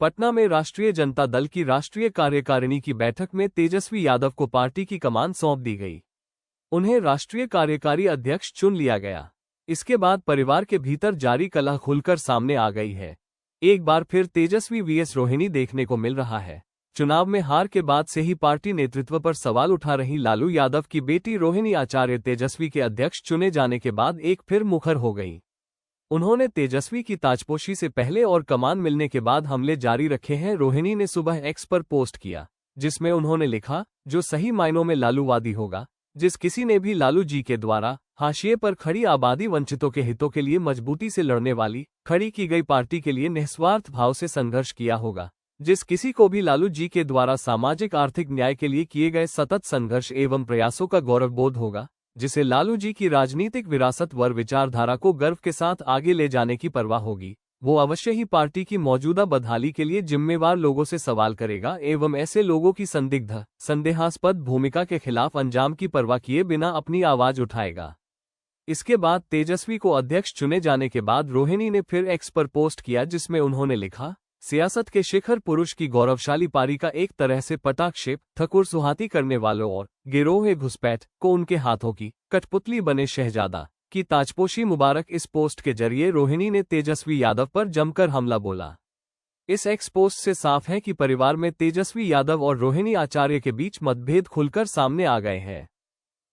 पटना में राष्ट्रीय जनता दल की राष्ट्रीय कार्यकारिणी की बैठक में तेजस्वी यादव को पार्टी की कमान सौंप दी गई। उन्हें राष्ट्रीय कार्यकारी अध्यक्ष चुन लिया गया। इसके बाद परिवार के भीतर जारी कलह खुलकर सामने आ गई है। एक बार फिर तेजस्वी वीएस रोहिणी देखने को मिल रहा है। चुनाव में हार के बाद से ही पार्टी नेतृत्व पर सवाल उठा रही लालू यादव की बेटी रोहिणी आचार्य तेजस्वी के अध्यक्ष चुने जाने के बाद एक फिर मुखर हो गई। उन्होंने तेजस्वी की ताजपोशी से पहले और कमान मिलने के बाद हमले जारी रखे हैं। रोहिणी ने सुबह एक्स पर पोस्ट किया, जिसमें उन्होंने लिखा, जो सही मायनों में लालूवादी होगा, जिस किसी ने भी लालू जी के द्वारा हाशिए पर खड़ी आबादी वंचितों के हितों के लिए मजबूती से लड़ने वाली खड़ी की गई पार्टी के लिए निस्वार्थ भाव से संघर्ष किया होगा, जिस किसी को भी लालू जी के द्वारा सामाजिक आर्थिक न्याय के लिए किए गए सतत संघर्ष एवं प्रयासों का गौरवबोध होगा, जिसे लालू जी की राजनीतिक विरासत व विचारधारा को गर्व के साथ आगे ले जाने की परवाह होगी, वो अवश्य ही पार्टी की मौजूदा बदहाली के लिए जिम्मेवार लोगों से सवाल करेगा एवं ऐसे लोगों की संदिग्ध संदेहास्पद भूमिका के खिलाफ अंजाम की परवाह किए बिना अपनी आवाज उठाएगा। इसके बाद तेजस्वी को अध्यक्ष चुने जाने के बाद रोहिणी ने फिर एक्स पर पोस्ट किया, जिसमें उन्होंने लिखा, सियासत के शिखर पुरुष की गौरवशाली पारी का एक तरह से पटाक्षेप ठकुर सुहाती करने वालों और गिरोह घुसपैठ को उनके हाथों की कठपुतली बने शहजादा की ताजपोशी मुबारक। इस पोस्ट के जरिए रोहिणी ने तेजस्वी यादव पर जमकर हमला बोला। इस एक्स पोस्ट से साफ है कि परिवार में तेजस्वी यादव और रोहिणी आचार्य के बीच मतभेद खुलकर सामने आ गए हैं।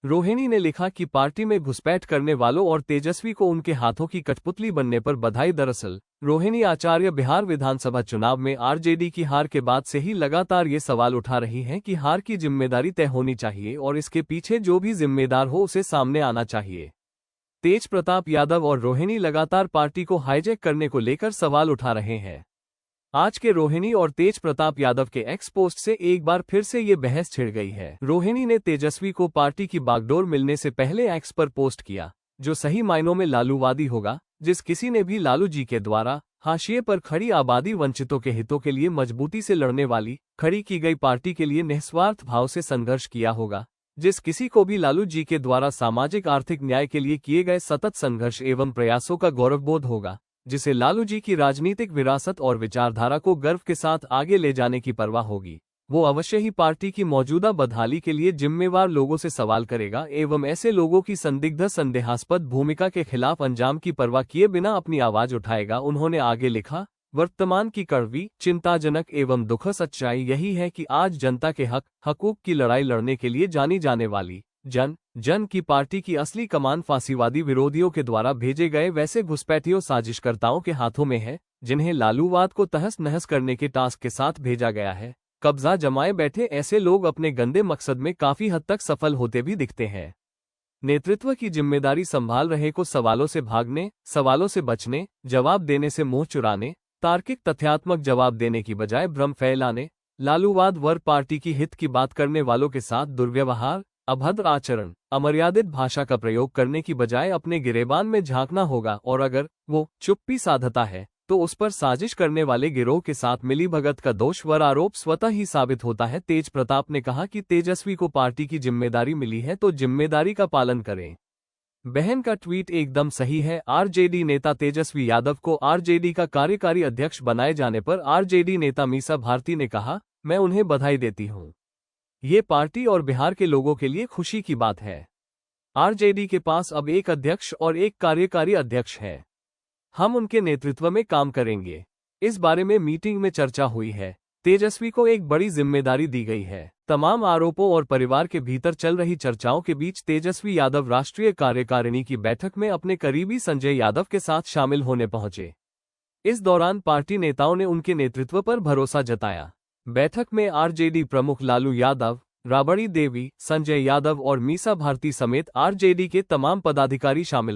रोहिणी ने लिखा कि पार्टी में घुसपैठ करने वालों और तेजस्वी को उनके हाथों की कठपुतली बनने पर बधाई। दरअसल रोहिणी आचार्य बिहार विधानसभा चुनाव में आरजेडी की हार के बाद से ही लगातार ये सवाल उठा रही हैं कि हार की जिम्मेदारी तय होनी चाहिए और इसके पीछे जो भी जिम्मेदार हो उसे सामने आना चाहिए। तेज प्रताप यादव और रोहिणी लगातार पार्टी को हाईजैक करने को लेकर सवाल उठा रहे हैं। आज के रोहिणी और तेज प्रताप यादव के एक्स पोस्ट से एक बार फिर से ये बहस छिड़ गई है। रोहिणी ने तेजस्वी को पार्टी की बागडोर मिलने से पहले एक्स पर पोस्ट किया, जो सही मायनों में लालूवादी होगा, जिस किसी ने भी लालू जी के द्वारा हाशिए पर खड़ी आबादी वंचितों के हितों के लिए मजबूती से लड़ने वाली खड़ी की गई पार्टी के लिए निस्वार्थ भाव से संघर्ष किया होगा, जिस किसी को भी लालू जी के द्वारा सामाजिक आर्थिक न्याय के लिए किए गए सतत संघर्ष एवं प्रयासों का गौरवबोध होगा, जिसे लालू जी की राजनीतिक विरासत और विचारधारा को गर्व के साथ आगे ले जाने की परवाह होगी, वो अवश्य ही पार्टी की मौजूदा बदहाली के लिए जिम्मेवार लोगों से सवाल करेगा एवं ऐसे लोगों की संदिग्ध संदेहास्पद भूमिका के खिलाफ अंजाम की परवाह किए बिना अपनी आवाज उठाएगा। उन्होंने आगे लिखा, वर्तमान की कड़वी, चिंताजनक एवं दुखद सच्चाई यही है कि आज जनता के हकूक की लड़ाई लड़ने के लिए जानी जाने वाली जन की पार्टी की असली कमान फांसीवादी विरोधियों के द्वारा भेजे गए वैसे घुसपैठियों साजिशकर्ताओं के हाथों में है, जिन्हें लालूवाद को तहस नहस करने के टास्क के साथ भेजा गया है। कब्जा जमाए बैठे ऐसे लोग अपने गंदे मकसद में काफी हद तक सफल होते भी दिखते हैं। नेतृत्व की जिम्मेदारी संभाल रहे को सवालों से भागने, सवालों से बचने, जवाब देने से मुंह चुराने, तार्किक तथ्यात्मक जवाब देने की बजाय भ्रम फैलाने, लालूवाद वर पार्टी की हित की बात करने वालों के साथ दुर्व्यवहार, अभद्र आचरण, अमर्यादित भाषा का प्रयोग करने की बजाय अपने गिरेबान में झांकना होगा और अगर वो चुप्पी साधता है तो उस पर साजिश करने वाले गिरोह के साथ मिलीभगत का दोष वर आरोप स्वतः ही साबित होता है। तेज प्रताप ने कहा कि तेजस्वी को पार्टी की जिम्मेदारी मिली है तो जिम्मेदारी का पालन करें। बहन का ट्वीट एकदम सही है। आरजेडी नेता तेजस्वी यादव को आरजेडी का कार्यकारी अध्यक्ष बनाए जाने पर आरजेडी नेता मीसा भारती ने कहा, मैं उन्हें बधाई देती हूं। ये पार्टी और बिहार के लोगों के लिए खुशी की बात है। आरजेडी के पास अब एक अध्यक्ष और एक कार्यकारी अध्यक्ष है। हम उनके नेतृत्व में काम करेंगे। इस बारे में मीटिंग में चर्चा हुई है। तेजस्वी को एक बड़ी जिम्मेदारी दी गई है। तमाम आरोपों और परिवार के भीतर चल रही चर्चाओं के बीच तेजस्वी यादव राष्ट्रीय कार्यकारिणी की बैठक में अपने करीबी संजय यादव के साथ शामिल होने पहुंचे। इस दौरान पार्टी नेताओं ने उनके नेतृत्व पर भरोसा जताया। बैठक में आरजेडी प्रमुख लालू यादव, राबड़ी देवी, संजय यादव और मीसा भारती समेत आरजेडी के तमाम पदाधिकारी शामिल